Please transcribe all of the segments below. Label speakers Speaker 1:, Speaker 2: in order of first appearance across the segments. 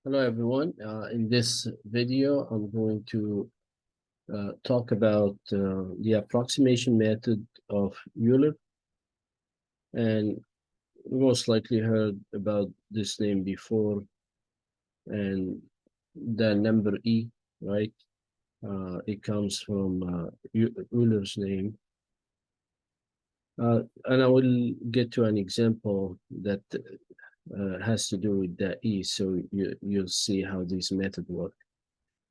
Speaker 1: Hello everyone. In this video, I'm going to talk about the approximation method of Euler, and you most likely heard about this name before, and the number E, right? It comes from Euler's name. And I will get to an example that has to do with the E, so you'll see how this method works.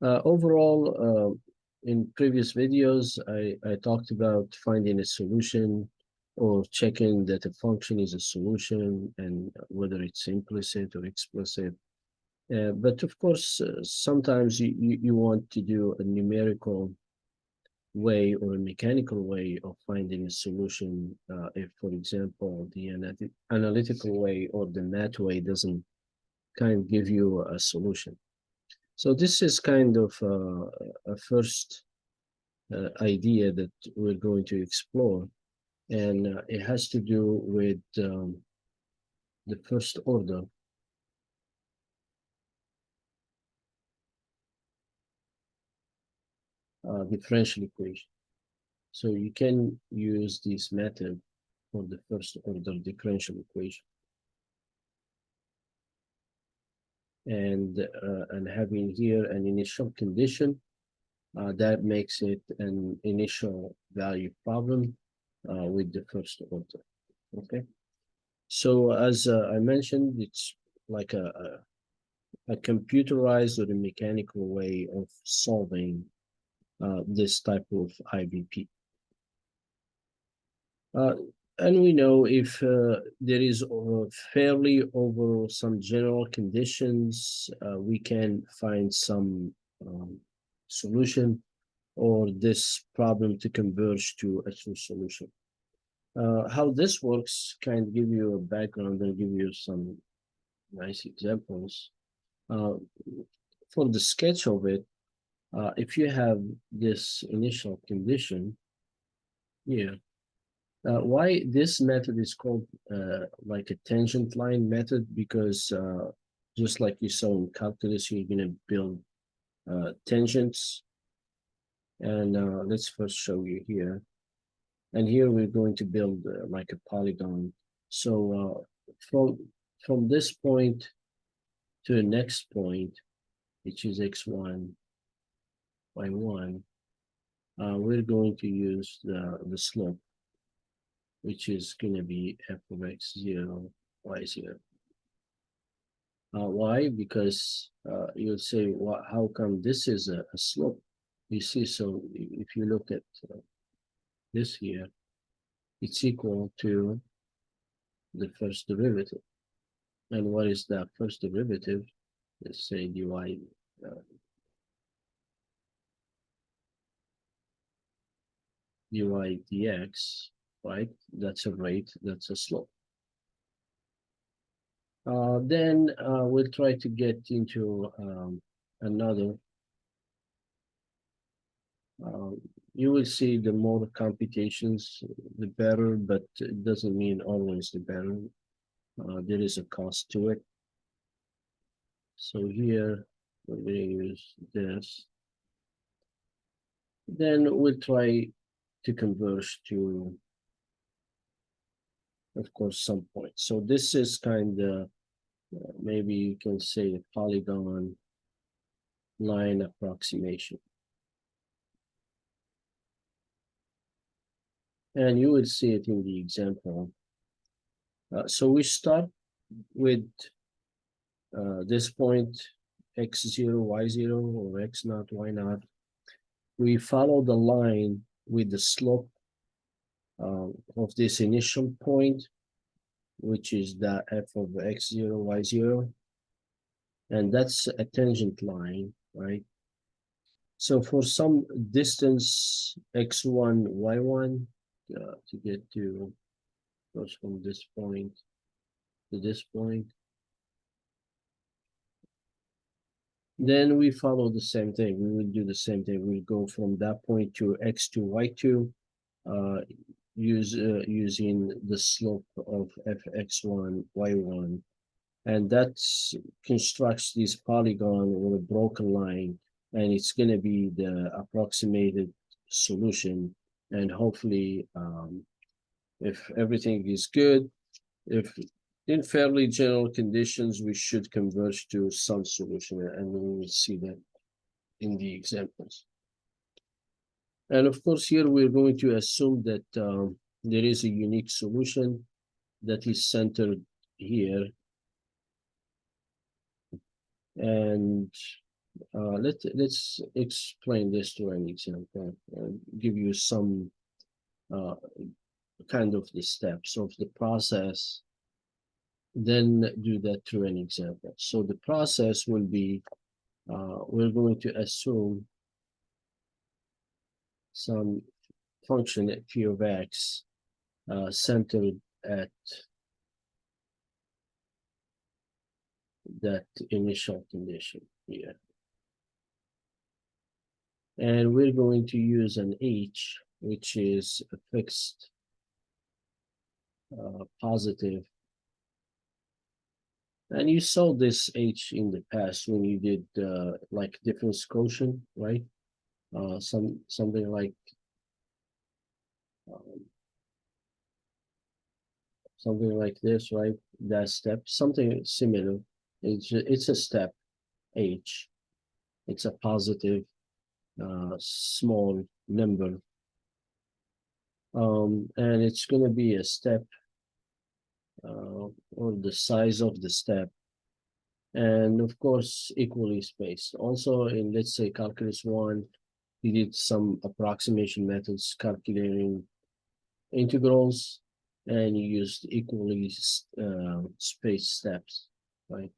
Speaker 1: Overall, in previous videos, I talked about finding a solution or checking that a function is a solution and whether it's implicit or explicit. But of course, sometimes you want to do a numerical way or a mechanical way of finding a solution. If, for example, the analytical way or the math way doesn't kind of give you a solution. So this is kind of a first idea that we're going to explore, and it has to do with the first order differential equation. So you can use this method for the first order differential equation. And having here an initial condition that makes it an initial value problem with the first order. Okay. So as I mentioned, it's like a computerized or a mechanical way of solving this type of IVP. And we know if there is fairly over some general conditions, we can find some solution or this problem to converge to a true solution. How this works can give you a background and give you some nice examples. For the sketch of it, if you have this initial condition here, why this method is called like a tangent line method, because just like you saw in calculus, you're going to build tangents. And let's first show you here. And here we're going to build like a polygon. So from this point to the next point, which is x1 by 1, we're going to use the slope, which is going to be f of x0, y0. Why? Because you'll say, well, how come this is a slope? You see, so if you look at this here, it's equal to the first derivative. And what is that first derivative? Let's say dy dx, right? That's a rate, that's a slope. Then we'll try to get into another. You will see the more computations, the better, but it doesn't mean always the better. There is a cost to it. So here, we're going to use this. Then we'll try to converge to, of course, some point. So this is kind of, maybe you can say a polygon line approximation. And you will see it in the example. So we start with this point, x0, y0, or x0, y0. We follow the line with the slope of this initial point, which is the f of x0, y0. And that's a tangent line, right? So for some distance x1, y1, to get to, goes from this point to this point, then we follow the same thing. We will do the same thing. We go from that point to x2, y2, using the slope of fx1, y1 and that constructs this polygon or a broken line, and it's going to be the approximated solution. And hopefully, if everything is good, if in fairly general conditions, we should converge to some solution, and we will see that in the examples. And of course, here we're going to assume that there is a unique solution that is centered here. And let's explain this to an example and give you some kind of the steps of the process, then do that through an example. So the process will be, we're going to assume some function at p of x centered at that initial condition here. And we're going to use an h, which is a fixed positive. And you saw this h in the past when you did like difference quotient, right? Something like something like this, right? That step, something similar. It's a step h. It's a positive small number, and it's going to be a step or the size of the step, and of course equally spaced. Also in, let's say, calculus 1, we did some approximation methods calculating integrals, and you used equally spaced steps, right?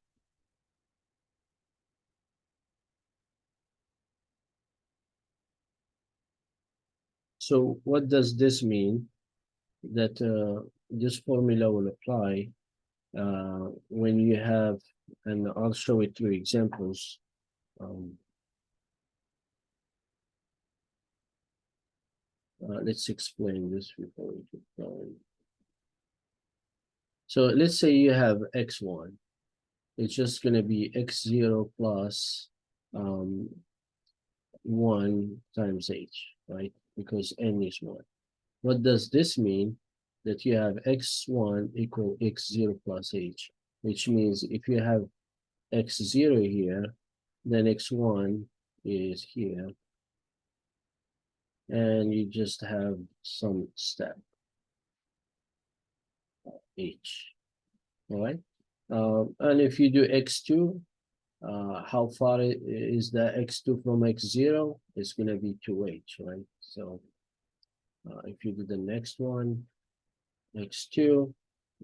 Speaker 1: So what does this mean? That this formula will apply when you have, and I'll show it through examples. Let's explain this before we keep going. So let's say you have x1. It's just going to be x0 plus 1 times h, right? Because n is 1. What does this mean? That you have x1 equal x0 plus h, which means if you have x0 here, then x1 is here, and you just have some step h, all right? And if you do x2, how far is that x2 from x0? It's going to be 2h, right? So if you do the next one, x2,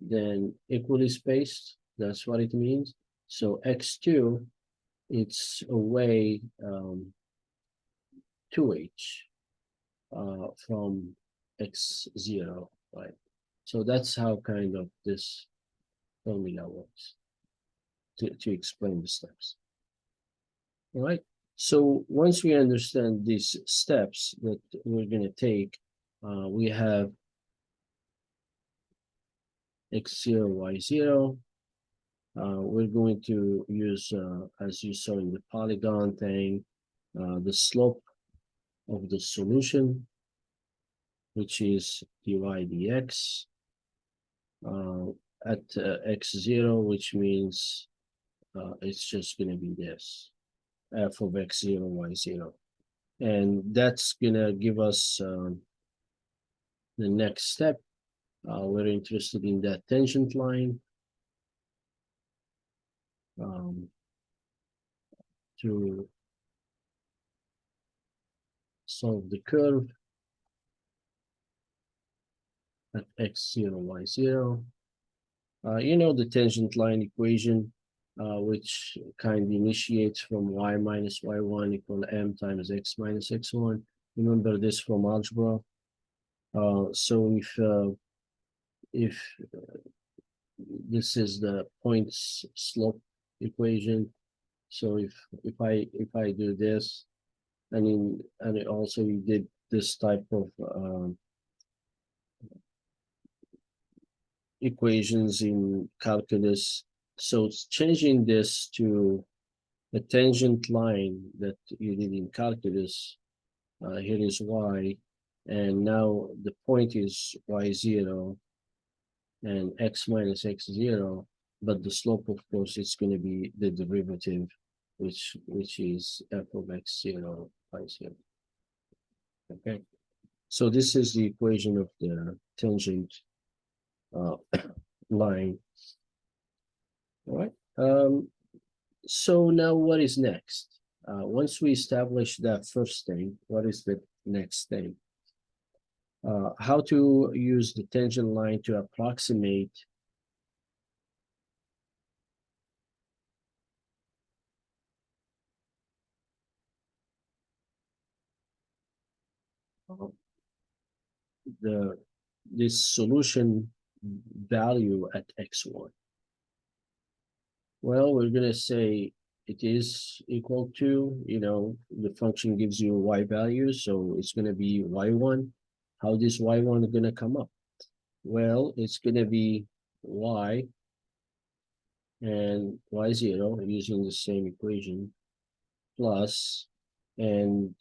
Speaker 1: then equally spaced, that's what it means. So x2, it's away 2h from x0, right? So that's how kind of this formula works to explain the steps. All right. So once we understand these steps that we're going to take, we have x0, y0. We're going to use, as you saw in the polygon thing, the slope of the solution, which is dy dx at x0, which means it's just going to be this, f of x0, y0. And that's going to give us the next step. We're interested in that tangent line to solve the curve at x0, y0. You know the tangent line equation, which kind of initiates from y minus y1 equal m times x minus x1. Remember this from algebra. So if this is the points slope equation, so if I do this, and also you did this type of equations in calculus, So it's changing this to a tangent line that you did in calculus. Here is y, and now the point is y0 and x minus x0, but the slope, of course, it's going to be the derivative, which is f of x0 y0. Okay, so this is the equation of the tangent line. All right. So now what is next? Once we establish that first thing, what is the next thing? How to use the tangent line to approximate the this solution value at x1. Well, we're gonna say it is equal to, the function gives you a y value, so it's gonna be y1. How this y1 is gonna come up? Well, it's gonna be y and y0 using the same equation plus, and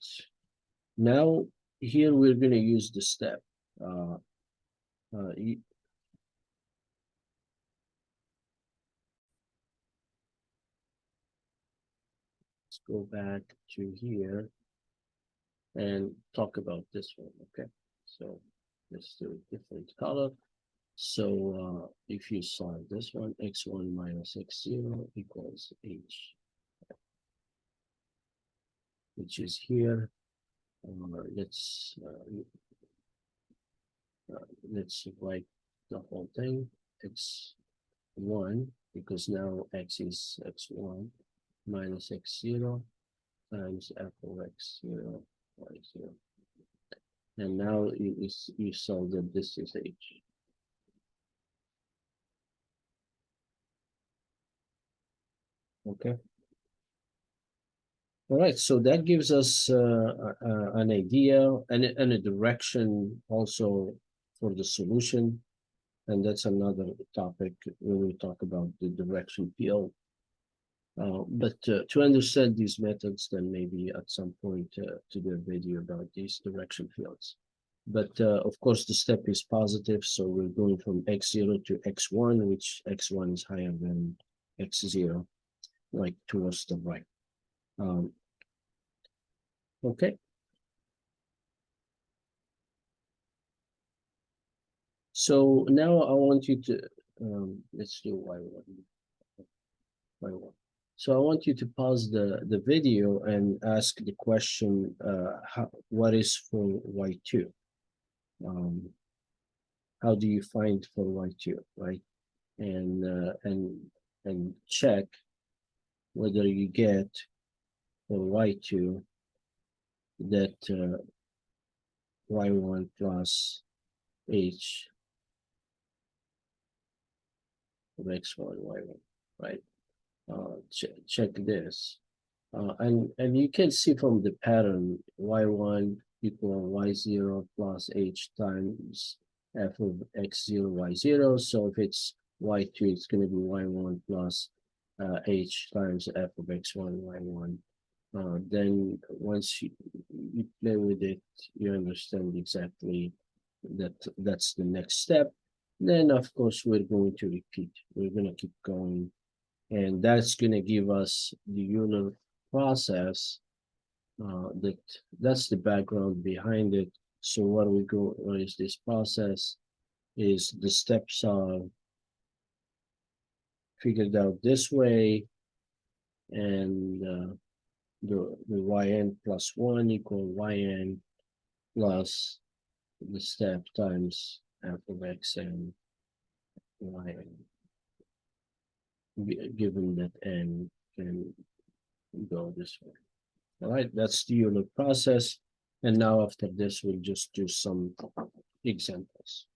Speaker 1: now here we're gonna use the step. Let's go back to here and talk about this one, okay? So let's do a different color. So if you solve this one, x1 minus x0 equals h, which is here. Let's write the whole thing, x1, because now x is x1 minus x0 times f of x0 y0. And now you solve that this is h. Okay. All right, so that gives us an idea and a direction also for the solution. And that's another topic when we talk about the direction field. But to understand these methods, then maybe at some point to do a video about these direction fields. But of course, the step is positive, so we're going from x0 to x1, which x1 is higher than x0, like towards the right. Okay. So now I want you to, let's do y1. So I want you to pause the video and ask the question, what is for y2? How do you find for y2, right? And check whether you get for y2 that y1 plus h of x1 y1, right? Check this. And you can see from the pattern y1 equal y0 plus h times f of x0 y0. So if it's y2, it's going to be y1 plus h times f of x1 y1. Then once you play with it, you understand exactly that's the next step. Then of course we're going to repeat. We're going to keep going, and that's going to give us the Euler process. That's the background behind it. So what is this process? Is the steps are figured out this way, and the yn plus 1 equal yn plus the step times f of x and yn, given that n can go this way. All right, that's the Euler process. And now after this, we'll just do some examples.